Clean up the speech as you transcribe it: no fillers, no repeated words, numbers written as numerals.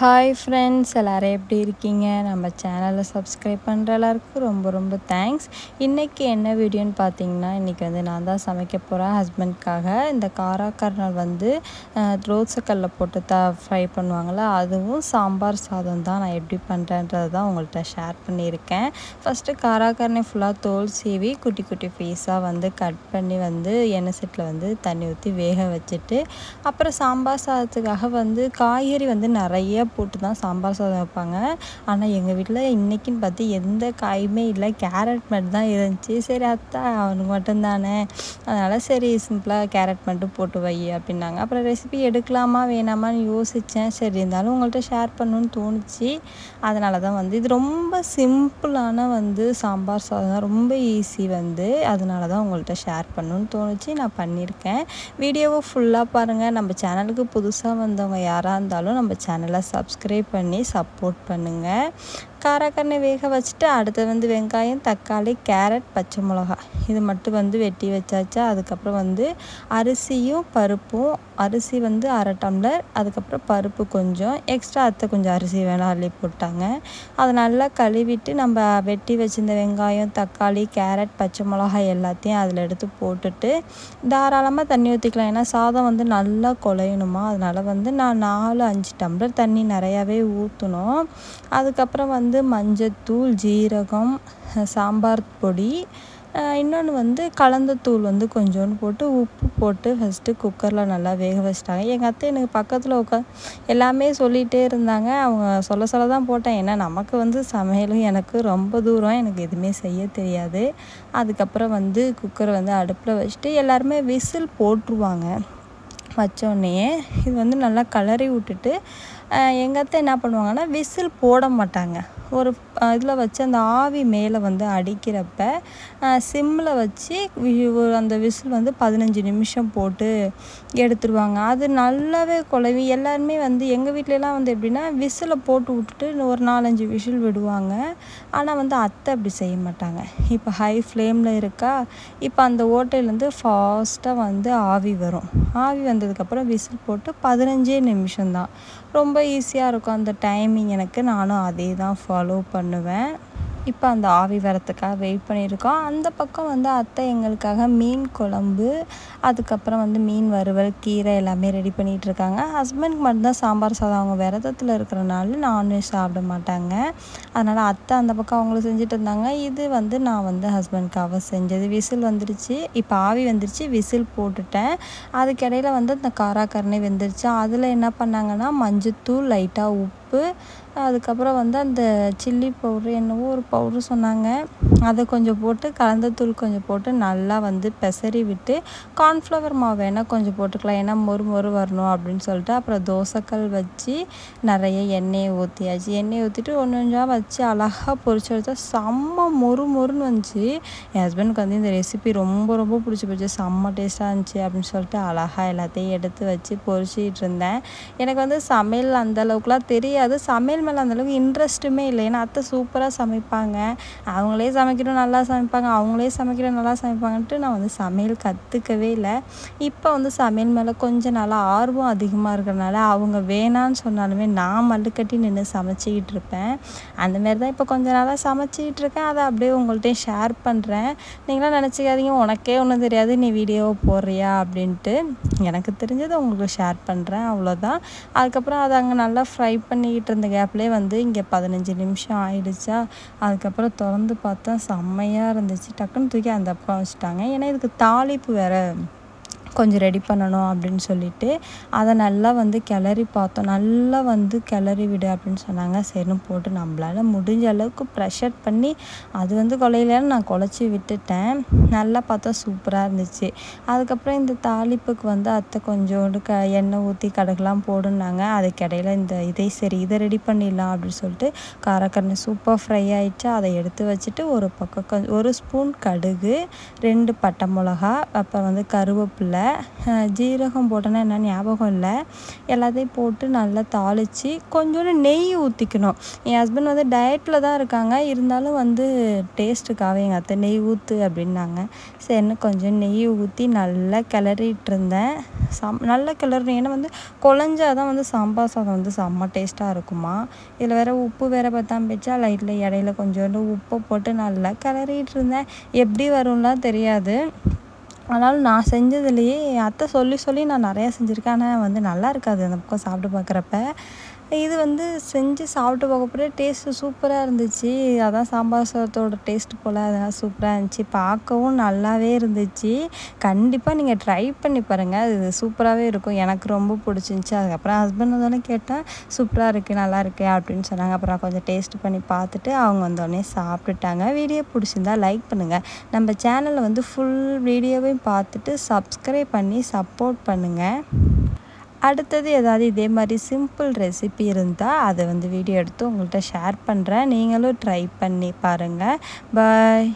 Hi friends, எல்லோரும் எப்படி இருக்கீங்க? நம்ம சேனலை சப்ஸ்கிரைப் பண்ணுற எல்லாருக்கும் ரொம்ப ரொம்ப தேங்க்ஸ். இன்றைக்கி என்ன வீடியோன்னு பார்த்தீங்கன்னா, இன்றைக்கி நான் தான் சமைக்க போகிறேன் ஹஸ்பண்ட்காக. இந்த காராக்கர்னல் ரோட்சக்கல்ல போட்டு ஃப்ரை பண்ணுவாங்கள்ல, அதுவும் சாம்பார் சாதம் தான் நான் எப்படி பண்ணுறேன்றது தான் உங்கள்கிட்ட ஷேர் பண்ணியிருக்கேன். ஃபஸ்ட்டு காராக்கர்னை ஃபுல்லாக தோல் சீவி குட்டி குட்டி பீஸாக கட் பண்ணி எண்ணெய் செட்டில் தண்ணி ஊற்றி வேக வச்சுட்டு, அப்புறம் சாம்பார் சாதத்துக்காக காய்கறி நிறைய போட்டு தான் சாம்பார் சாதம் வைப்பாங்க. ஆனால் எங்கள் வீட்டில் இன்றைக்கின்னு பார்த்து எந்த காயுமே இல்லை, கேரட் மட்டும் தான் இருந்துச்சு. சரி அத்தை அவனுக்கு மட்டும்தானே, அதனால் சரி சிம்பிளாக கேரட் மட்டும் போட்டு வை அப்படின்னாங்க. அப்புறம் ரெசிபி எடுக்கலாமா வேணாமான்னு யோசித்தேன். சரி இருந்தாலும் உங்கள்கிட்ட ஷேர் பண்ணணுன்னு தோணுச்சு. அதனால தான் இது ரொம்ப சிம்பிளான சாம்பார் சாதம் தான், ரொம்ப ஈஸி. அதனால தான் உங்கள்கிட்ட ஷேர் பண்ணணுன்னு தோணுச்சு, நான் பண்ணியிருக்கேன். வீடியோவை ஃபுல்லாக பாருங்கள். நம்ம சேனலுக்கு புதுசாக வந்தவங்க யாராக இருந்தாலும் நம்ம சேனலை சப்ஸ்கிரைப் பண்ணி சப்போர்ட் பண்ணுங்கள். காராக்கர்னை வேக வச்சுட்டு அடுத்து வெங்காயம், தக்காளி, கேரட், பச்சை மிளகா இது மட்டும் வெட்டி வச்சாச்சா. அதுக்கப்புறம் அரிசியும் பருப்பும், அரிசி 1/2 டம்ளர், அதுக்கப்புறம் பருப்பு கொஞ்சம் எக்ஸ்ட்ரா, அத்தை கொஞ்சம் அரிசி வேணாம் அள்ளி போட்டாங்க. அதை நல்லா கழுவிட்டு நம்ம வெட்டி வச்சிருந்த வெங்காயம், தக்காளி, கேரட், பச்சை மிளகாய் எல்லாத்தையும் அதில் எடுத்து போட்டுட்டு தாராளமாக தண்ணி ஊற்றிக்கலாம். ஏன்னா சாதம் நல்லா குழையணுமா, அதனால் நான் 4-5 டம்ளர் தண்ணி நிறையாவே ஊற்றணும். அதுக்கப்புறம் மஞ்சத்தூள், ஜீரகம், சாம்பார் பொடி, இன்னொன்று கலந்த தூள் கொஞ்சோண்டு போட்டு உப்பு போட்டு ஃபஸ்ட்டு குக்கரில் நல்லா வேக வச்சிட்டாங்க. எங்கள் அத்தை எனக்கு பக்கத்தில் எல்லாமே சொல்லிகிட்டே இருந்தாங்க. அவங்க சொல்ல தான் போட்டேன். ஏன்னா நமக்கு சமையலும் எனக்கு ரொம்ப தூரம், எனக்கு எதுவுமே செய்ய தெரியாது. அதுக்கப்புறம் குக்கரை அடுப்பில் வச்சுட்டு எல்லாருமே விசில் போட்டுருவாங்க. வச்சோடனே இது நல்லா கிளறி விட்டுட்டு எங்கள் அத்தை என்ன பண்ணுவாங்கன்னா, விசில் போட மாட்டாங்க. ஒரு இதில் வச்சு அந்த ஆவி மேலே அடிக்கிறப்ப சிம்மில் வச்சு அந்த விசில் 15 நிமிஷம் போட்டு எடுத்துருவாங்க. அது நல்லாவே குழவி. எல்லாருமே எங்கள் வீட்டிலலாம் எப்படின்னா விசிலை போட்டு விட்டுட்டு ஒரு 4-5 விசில் விடுவாங்க. ஆனால் அத்தை அப்படி செய்ய மாட்டாங்க. இப்போ ஹை ஃப்ளேமில் இருக்கா, இப்போ அந்த ஓட்டையிலேருந்து ஃபாஸ்ட்டாக ஆவி வரும். ஆவி வந்ததுக்கப்புறம் விசில் போட்டு 15 நிமிஷம்தான். ரொம்ப ஈஸியாக இருக்கும் அந்த டைமிங் எனக்கு. நானும் அதே தான் ஃபாலோ பண்ணுவேன். இப்போ அந்த ஆவி வரத்துக்காக வெயிட் பண்ணியிருக்கோம். அந்த பக்கம் அத்தை எங்களுக்காக மீன் குழம்பு, அதுக்கப்புறம் மீன் வறுவல், கீரை எல்லாமே ரெடி பண்ணிகிட்ருக்காங்க. ஹஸ்பண்டுக்கு மட்டும்தான் சாம்பார் சாதம். அவங்க விரதத்தில் இருக்கிறனால நான்வெஜ் சாப்பிட மாட்டாங்க. அதனால் அத்தை அந்த பக்கம் அவங்களும் செஞ்சுட்டு இருந்தாங்க. இது நான் ஹஸ்பண்டுக்காக செஞ்சது. விசில் வந்துருச்சு, இப்போ ஆவி வந்துருச்சு, விசில் போட்டுட்டேன். அதுக்கிடையில் அந்த காராக்கர்னை வெந்துருச்சு. அதில் என்ன பண்ணாங்கன்னா, மஞ்சத்தூள், லைட்டாக உப்பு, அதுக்கப்புறம் அந்த சில்லி பவுட்ரு என்னவோ ஒரு பவுட்ரு சொன்னாங்க, அதை கொஞ்சம் போட்டு, கலந்த தூள் கொஞ்சம் போட்டு நல்லா பெசரி விட்டு, கார்ன்ஃப்ளவர் மாவு வேணால் கொஞ்சம் போட்டுக்கலாம். ஏன்னா மொறு மொறு வரணும் அப்படின்னு சொல்லிட்டு. அப்புறம் தோசைக்கல் வச்சு நிறைய எண்ணெயை ஊற்றியாச்சு. எண்ணெயை ஊற்றிட்டு ஒன்று கொஞ்சம் வச்சு அழகாக பொரிச்சு எடுத்தா செம்ம மொறு மொறுன்னு வந்துச்சு. என் ஹஸ்பண்டுக்கு இந்த ரெசிபி ரொம்ப ரொம்ப பிடிச்சி போச்சு. செம்ம டேஸ்ட்டாக இருந்துச்சு அப்படின்னு சொல்லிட்டு அழகாக எல்லாத்தையும் எடுத்து வச்சு பொரிச்சிட்டு இருந்தேன். எனக்கு சமையல் அந்தளவுக்குலாம் தெரியாது. சமையல் மேலே அந்தளவுக்கு இன்ட்ரெஸ்ட்டுமே இல்லை. ஏன்னா அத்தை சூப்பராக சமைப்பாங்க, அவங்களே சமைக்கிறோம் நல்லா சமைப்பாங்க, அவங்களே சமைக்கிறோம் நல்லா சமைப்பாங்கன்ட்டு நான் சமையல் கற்றுக்கவே இல்லை. இப்போ சமையல் மேலே கொஞ்சம் நல்லா ஆர்வம் அதிகமாக இருக்கிறனால அவங்க வேணான்னு சொன்னாலுமே நான் மல்லுக்கட்டி நின்று சமைச்சிக்கிட்டு இருப்பேன். அந்தமாரி தான் இப்போ கொஞ்சம் நாளாக சமைச்சிக்கிட்டு இருக்கேன். அதை அப்படியே உங்கள்கிட்டையும் ஷேர் பண்ணுறேன். நீங்களாம் நினச்சிக்காதீங்க உனக்கே ஒன்றும் தெரியாது, நீ வீடியோவை போடுறியா அப்படின்ட்டு. எனக்கு தெரிஞ்சதை உங்களுக்கு ஷேர் பண்ணுறேன், அவ்வளோதான். அதுக்கப்புறம் அதை அங்கே நல்லா ஃப்ரை பண்ணிக்கிட்டு இருந்த கேப்லேயே இங்கே 15 நிமிஷம் ஆயிடுச்சா. அதுக்கப்புறம் திறந்து பார்த்தா செம்மையாக இருந்துச்சு. டக்குன்னு தூக்கி அந்த பக்கம் வச்சுட்டாங்க. ஏன்னா இதுக்கு தாளிப்பு வேறு கொஞ்சம் ரெடி பண்ணணும் அப்படின்னு சொல்லிட்டு அதை நல்லா கிளறி பார்த்தோம். நல்லா கிளறி விடு அப்படின்னு சொன்னாங்க. சரின்னு போட்டு நம்மளால் முடிஞ்ச அளவுக்கு ப்ரெஷர் பண்ணி அது குழையிலன்னு நான் குழச்சி விட்டுட்டேன். நல்லா பார்த்தா சூப்பராக இருந்துச்சு. அதுக்கப்புறம் இந்த தாளிப்புக்கு அத்தை கொஞ்சோண்டு எண்ணெய் ஊற்றி கடுகுலாம் போடுனாங்க. அதுக்கிடையில் இதை ரெடி பண்ணிடலாம் அப்படின்னு சொல்லிட்டு காராக்கர்னை சூப்பர் ஃப்ரை ஆகிடுச்சு. அதை எடுத்து வச்சுட்டு ஒரு பக்கம் ஒரு ஸ்பூன் கடுகு, 2 பட்டை மிளகா, அப்புறம் கருவேப்பிலை, ஜீரகம் போட்டேன்னா என்ன ஞாபகம் இல்லை. எல்லாத்தையும் போட்டு நல்லா தாளித்து கொஞ்சோண்டு நெய் ஊற்றிக்கணும். என் ஹஸ்பண்ட் வந்து டயட்டில் தான் இருக்காங்க, இருந்தாலும் வந்து டேஸ்ட்டுக்காக எங்கள் அத்தை நெய் ஊற்று அப்படின்னாங்க. சரின்னு கொஞ்சம் நெய் ஊற்றி நல்லா கிளறிட்டு இருந்தேன். நல்லா கிளறணும், ஏன்னா வந்து குழஞ்சாதான் வந்து சாம்பார் சாதம் வந்து செம்ம டேஸ்ட்டாக இருக்குமா. இதில் வேறு உப்பு வேறு பத்தாம போச்சா, லைட்டில் இடையில கொஞ்சோண்டு உப்பு போட்டு நல்லா கிளறிட்டு இருந்தேன். எப்படி வரும்லாம் தெரியாது, ஆனாலும் நான் செஞ்சதுலேயே என் அத்தை சொல்லி சொல்லி நான் நிறையா செஞ்சுருக்கேன். ஆனால் வந்து நல்லா இருக்காது அந்த பக்கம் சாப்பிட்டு பார்க்குறப்ப. இது வந்து செஞ்சு சாப்பிட்டு பார்க்கப்புற டேஸ்ட்டு சூப்பராக இருந்துச்சு. அதான் சாம்பார் சாதத்தோட டேஸ்ட்டு போல், அதெல்லாம் சூப்பராக இருந்துச்சு, பார்க்கவும் நல்லாவே இருந்துச்சு. கண்டிப்பாக நீங்கள் ட்ரை பண்ணி பாருங்கள், அது சூப்பராகவே இருக்கும். எனக்கு ரொம்ப பிடிச்சிருந்துச்சி. அதுக்கப்புறம் ஹஸ்பண்ட் வந்தோடனே கேட்டேன், சூப்பராக இருக்குது நல்லா இருக்கு அப்படின்னு சொன்னாங்க. அப்புறம் கொஞ்சம் டேஸ்ட் பண்ணி பார்த்துட்டு அவங்க வந்தோடனே சாப்பிட்டுட்டாங்க. வீடியோ பிடிச்சிருந்தா லைக் பண்ணுங்கள். நம்ம சேனலில் வந்து ஃபுல் வீடியோவையும் பார்த்துட்டு சப்ஸ்கிரைப் பண்ணி சப்போர்ட் பண்ணுங்கள். அடுத்தது ஏதாவது இதே மாதிரி சிம்பிள் ரெசிபி இருந்தால் அதை வந்து வீடியோ எடுத்து உங்கள்கிட்ட ஷேர் பண்ணுறேன். நீங்களும் ட்ரை பண்ணி பாருங்கள். பாய்.